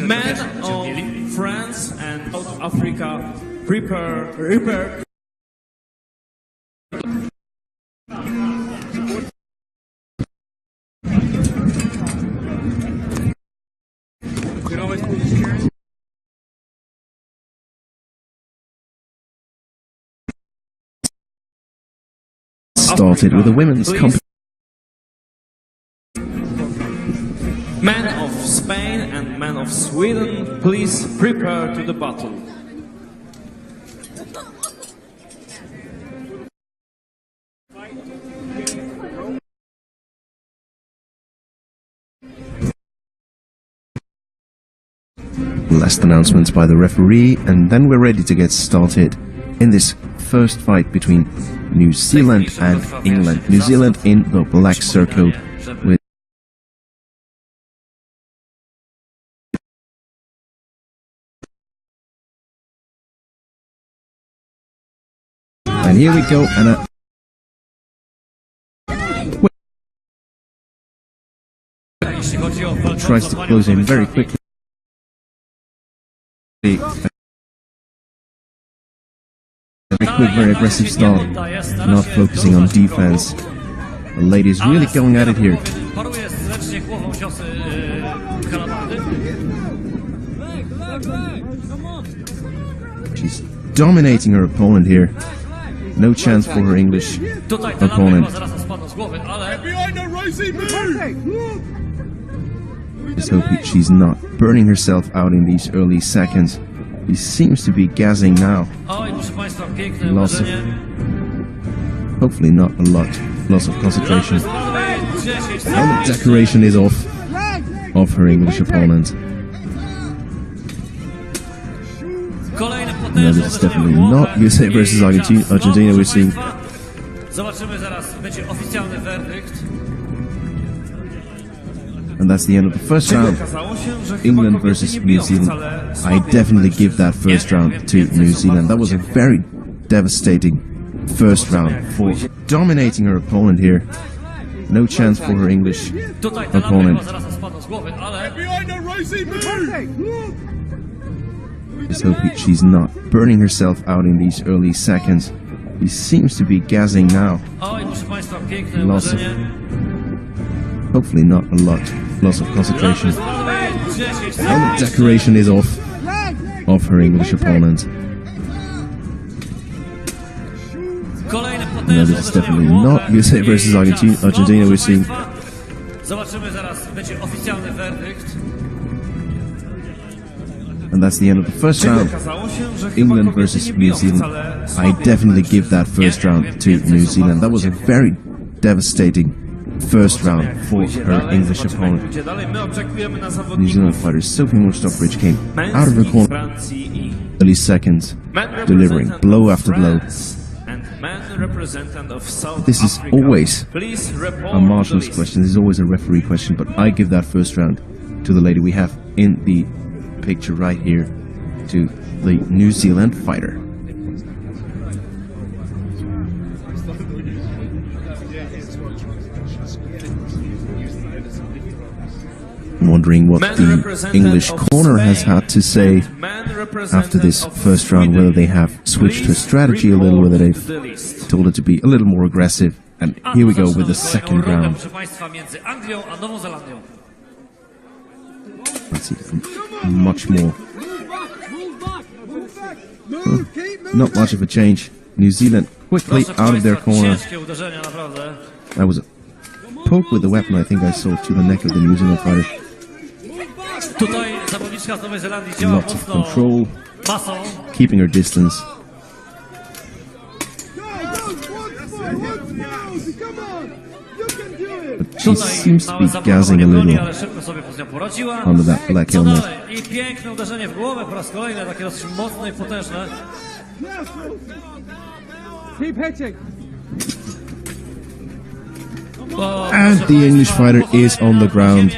Men of France and South Africa prepare. Started with the women's competition. Men of Spain and men of Sweden, please prepare to the battle. Last announcements by the referee, and then we're ready to get started in this first fight between New Zealand and England. New Zealand in the black circle with and here we go, and tries to close in very quickly. Very quick, very aggressive start, not focusing on defense. The lady is really going at it here. She's dominating her opponent here. No chance for her English opponent. Just hope she's not burning herself out in these early seconds. He seems to be gassing now. Loss of, hopefully not a lot, loss of concentration. And the decoration is off of her English opponent. No, this is definitely not USA versus Argentina we're seeing. And that's the end of the first round. England versus New Zealand. I definitely give that first round to New Zealand. That was a very devastating first round for dominating her opponent here. No chance for her English opponent. Just hope she's not burning herself out in these early seconds. He seems to be gassing now. Loss of, hopefully not a lot, loss of concentration. And the decoration is off of her English opponent. No, this is definitely not USA versus Argentina we're seeing. And that's the end of the first round. England versus New Zealand. I definitely give that first round to New Zealand. That was a very devastating first round for her English opponent. New Zealand fighter Sophie Moore-Stockbridge came out of her corner early seconds, delivering blow after blow. This is always a marshal's question, this is always a referee question, but I give that first round to the lady we have in the picture right here, to the New Zealand fighter. I'm wondering what the English corner has had to say after this first round, whether they have switched her strategy a little, whether they've told her to be a little more aggressive. And here we go with the second round. Let's see, much more. Not much of a change. New Zealand quickly out of their corner. That was a poke with the weapon, I think I saw, to the neck of the New Zealand fighter. Lots of control, keeping her distance. But she seems to be gassing a little under that black helmet. Keep hitting. And the English fighter is on the ground.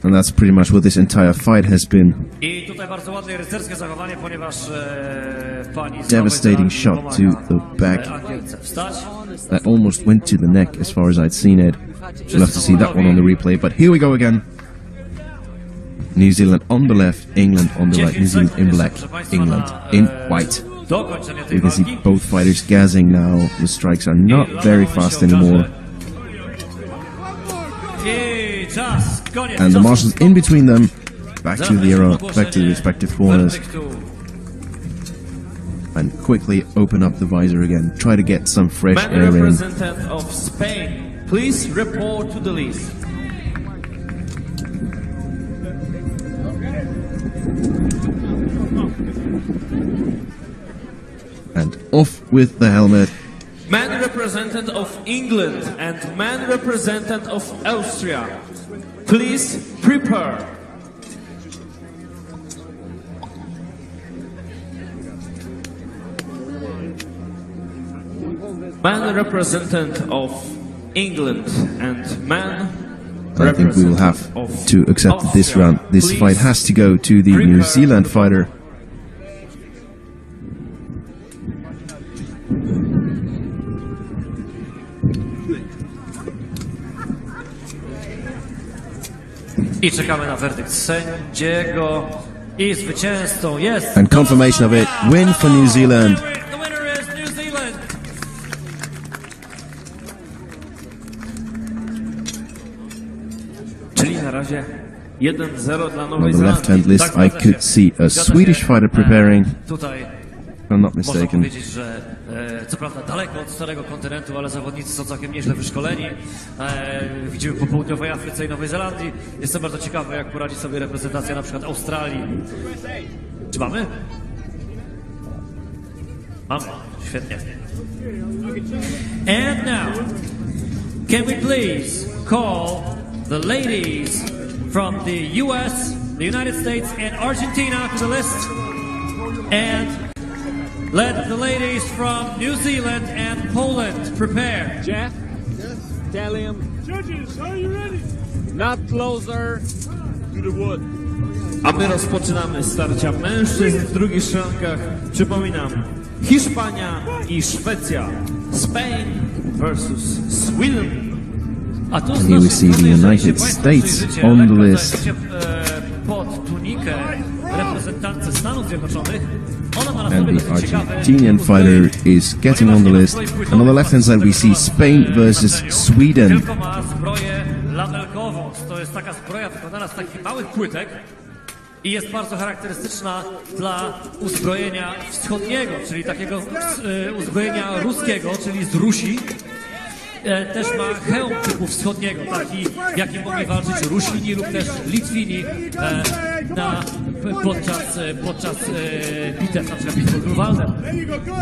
And that's pretty much what this entire fight has been. Devastating shot to the back. That almost went to the neck as far as I'd seen it. We'll have to see that one on the replay, but here we go again. New Zealand on the left, England on the right. New Zealand in black, England in white. You can see both fighters gassing now. The strikes are not very fast anymore. And the marshals in between them, back to the arrow, back to the respective corners. And quickly open up the visor again. Try to get some fresh air in. Representative of Spain, please report to the list. And off with the helmet. Man representative of England and man representative of Austria, please prepare. Man representative of England and man I think we will have to accept that this round, this fight has to go to the New Zealand fighter. I czekamy na werdykt sędziego i zwycięzcą jest... And confirmation of it, win for New Zealand. The winner is New Zealand. Czyli na razie 1-0 dla On Nowej the Zelandii. left-hand list, I could see a Swedish fighter preparing, Tutaj if I'm not można mistaken. powiedzieć, że co prawda daleko od starego kontynentu, ale zawodnicy są całkiem nieźle wyszkoleni. Widzimy po południowej Afryce i Nowej Zelandii. Jestem bardzo ciekawy, jak poradzi sobie reprezentacja na przykład Australii. Czy mamy? Mamy. Świetnie. And now, can we please call the ladies from the US, the United States and Argentina to the list? And let the ladies from New Zealand and Poland prepare. Jeff, tell him. Judges, are you ready? Not closer to the wood. A my rozpoczynamy starcia mężczyzn w drugich szrankach. Przypominam, Hiszpania i Szwecja. Spain versus Sweden. A tu And here we see the United States on the list. Pod tunikę reprezentantce Stanów Zjednoczonych. Ona ma na And sobie the dosyć ciekawy Argentinian fighter is getting on the list. And on the left-hand side we see Spain versus Sweden. Tylko ma zbroję lamelkową. To jest taka zbroja wykonana z takich małych płytek i jest bardzo charakterystyczna dla uzbrojenia wschodniego, czyli takiego uzbrojenia ruskiego, czyli z Rusi. Też ma hełm typu wschodniego, taki jakim mogli walczyć Rusini lub też Litwini podczas bitew, na przykład bitwy Grunwaldem.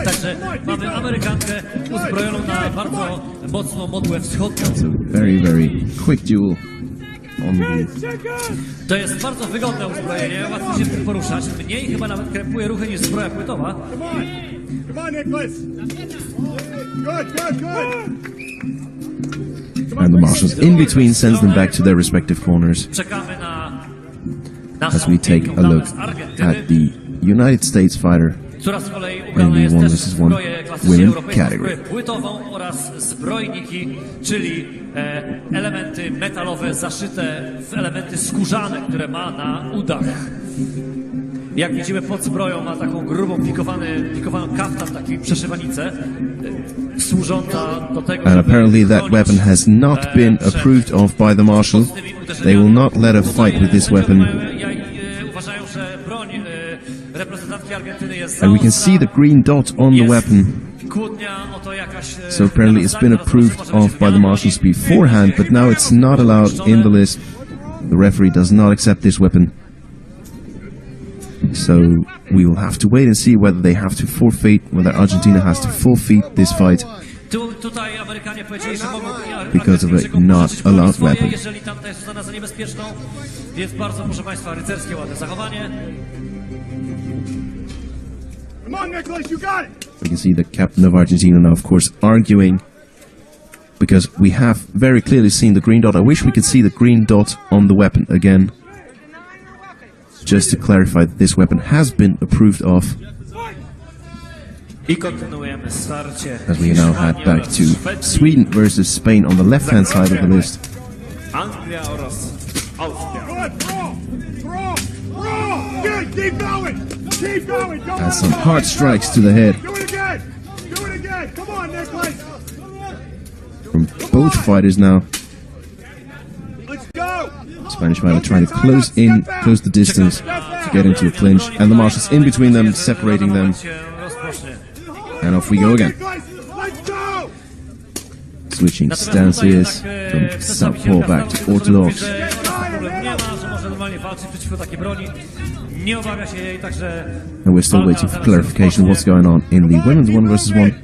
Także mamy Amerykankę uzbrojoną na bardzo mocną modłę wschodnią. It's a very, very quick duel on the... To jest bardzo wygodne uzbrojenie, łatwo się w tym poruszać. Mniej chyba nawet krępuje ruchy niż zbroja płytowa. Come on, Nicholas. Good. And the marshals in between sends them back to their respective corners Czekamy na as we take a look at the United States fighter która z kolei in ubrana the jest 1 też vs. w 1 zbroję klasycznie women europejską, category. zbroję płytową oraz zbrojniki, czyli elementy metalowe zaszyte w elementy skórzane, które ma na udach. Jak widzimy, pod zbroją ma taką grubą, pikowaną kaftan, taką przeszywanicę, służąca do tego, And żeby apparently that bronić, weapon has not been przed approved of by the marshal. mocnymi uderzeniami. They will not let her fight with this weapon. Uważają, że broń reprezentantki Argentyny jest And we can see the green dot on the weapon. Kłótnia o to jakaś, So apparently it's been approved of by the marshals beforehand, but now it's not allowed in the list. The referee does not accept this weapon. So we will have to wait and see whether they have to forfeit, whether Argentina has to forfeit this fight. Tutaj Amerykanie powiedzieli, że mogą Because of a not allowed weapon. jeżeli tamta jest uznana za niebezpieczną. Jest bardzo, proszę Państwa, rycerskie, ładne zachowanie. Come on, Nicholas, you got it. We can see the captain of Argentina now, of course, arguing because we have very clearly seen the green dot. I wish we could see the green dot on the weapon again, just to clarify that this weapon has been approved of. I kontynuujemy starcie. As we now head back to Sweden versus Spain on the left-hand side of the list. Anglia oraz Austria. Good, throw. Keep going! Keep going! Go And some hard strikes to the head Do it again! Do it again! Come on, Nicholas! from both fighters now. Let's go! Spanish fighter trying to close the distance to get into a clinch, and the marshals in between them, separating them, and off we go again. Nicholas, let's go! Switching stances from southpaw back to orthodox. And we're still waiting for clarification what's going on in the women's 1 versus 1.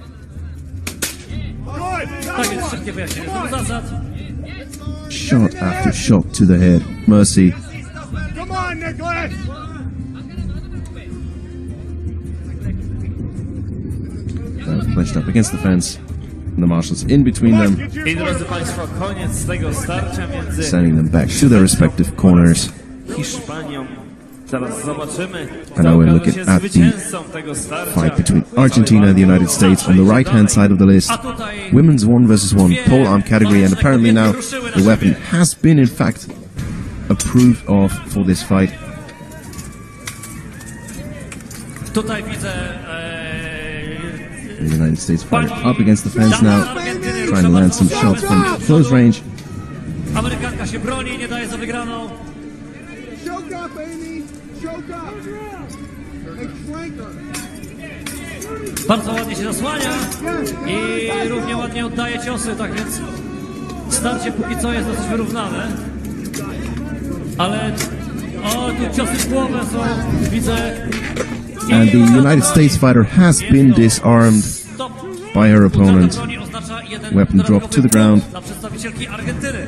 Shot after shot to the head. Mercy. Come on, Nicholas! Fleshed up against the fence. And the marshals in between them, I drodzy Państwo, koniec tego starcia między sending them back to their respective corners. Hiszpanią. Zaraz zobaczymy, And now we're kto looking się at the zwycięzcą tego starcia. fight between Argentina and the United States on the right-hand side of the list. Women's 1 versus 1 polearm category, and apparently now the weapon has been in fact approved of for this fight. Tutaj widzę The United States fighter up against the fence now, trying to land some shots from close range. Amerykanka się broni, nie daje za wygraną. Choke up, Amy! Choke up! Hey, flanker! Bardzo ładnie się zasłania i równie ładnie oddaje ciosy, tak więc starcie póki co jest dosyć wyrównane. Ale tu ciosy w głowę są, widzę. And the United States fighter has been disarmed by her opponent. Weapon dropped to the ground. Dla przedstawicielki Argentyny.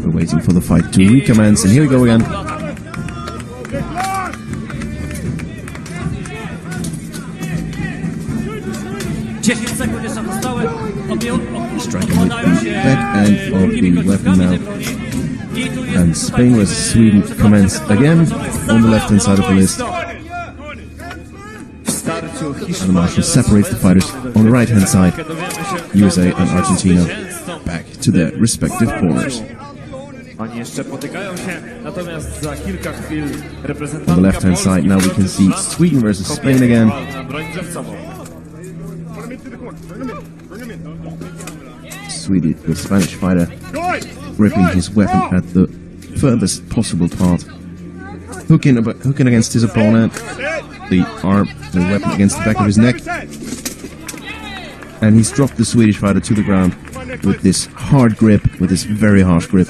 We're waiting for the fight to recommence, and here we go again. Sekund jeszcze zostały. Striking with the back end of the weapon now. And Spain vs Sweden commence again on the left-hand side of the list. And the marshal separates the fighters on the right-hand side. USA and Argentina back to their respective corners. Oni jeszcze potykają się, natomiast za kilka chwil On the reprezentantka left-hand side now we can see Sweden versus Spain again. Sweden, the Spanish fighter, gripping his weapon at the furthest possible part. Hooking against his opponent, the weapon against the back of his neck. And he's dropped the Swedish fighter to the ground with this hard grip, with this very harsh grip.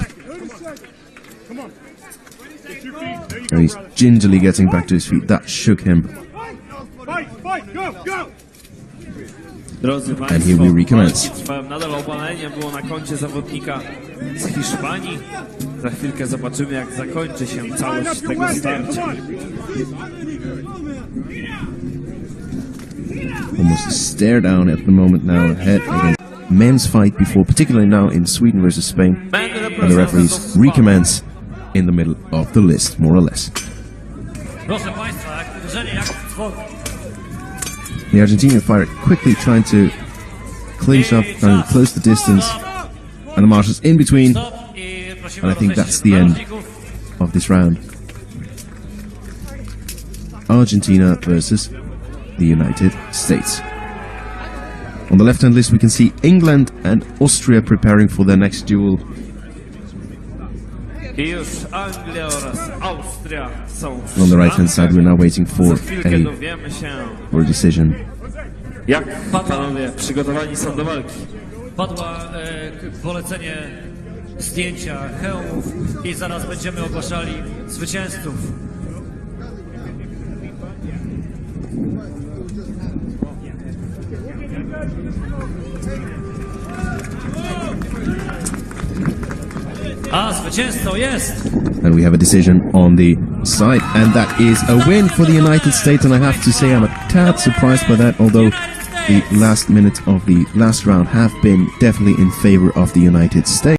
And he's gingerly getting back to his feet. That shook him. Drodzy And here we recommence. Trwałem nadal obalenie było na koncie zawodnika z Hiszpanii. Za chwilkę zobaczymy, jak zakończy się całość tego starcia. Almost a stare down at the moment now ahead against men's fight before, particularly now in Sweden versus Spain. And the referees recommence in the middle of the list, more or less. Proszę Państwa, jak uderzenie, jak w The Argentinian fighter quickly trying to clinch up and close the distance, and the marshals in between, and I think that's the end of this round. Argentina versus the United States. On the left-hand list we can see England and Austria preparing for their next duel. I już Anglia oraz Austria są w On the right-hand side we're now waiting for Za chwilkę dowiemy się, a decision. jak panowie przygotowani są do walki. Padła polecenie zdjęcia hełmów i zaraz będziemy ogłaszali zwycięzców. A zwycięzcą jest! And we have a decision on the side, and that is a win for the United States, and I have to say I'm a tad surprised by that, although the last minute of the last round have been definitely in favor of the United States.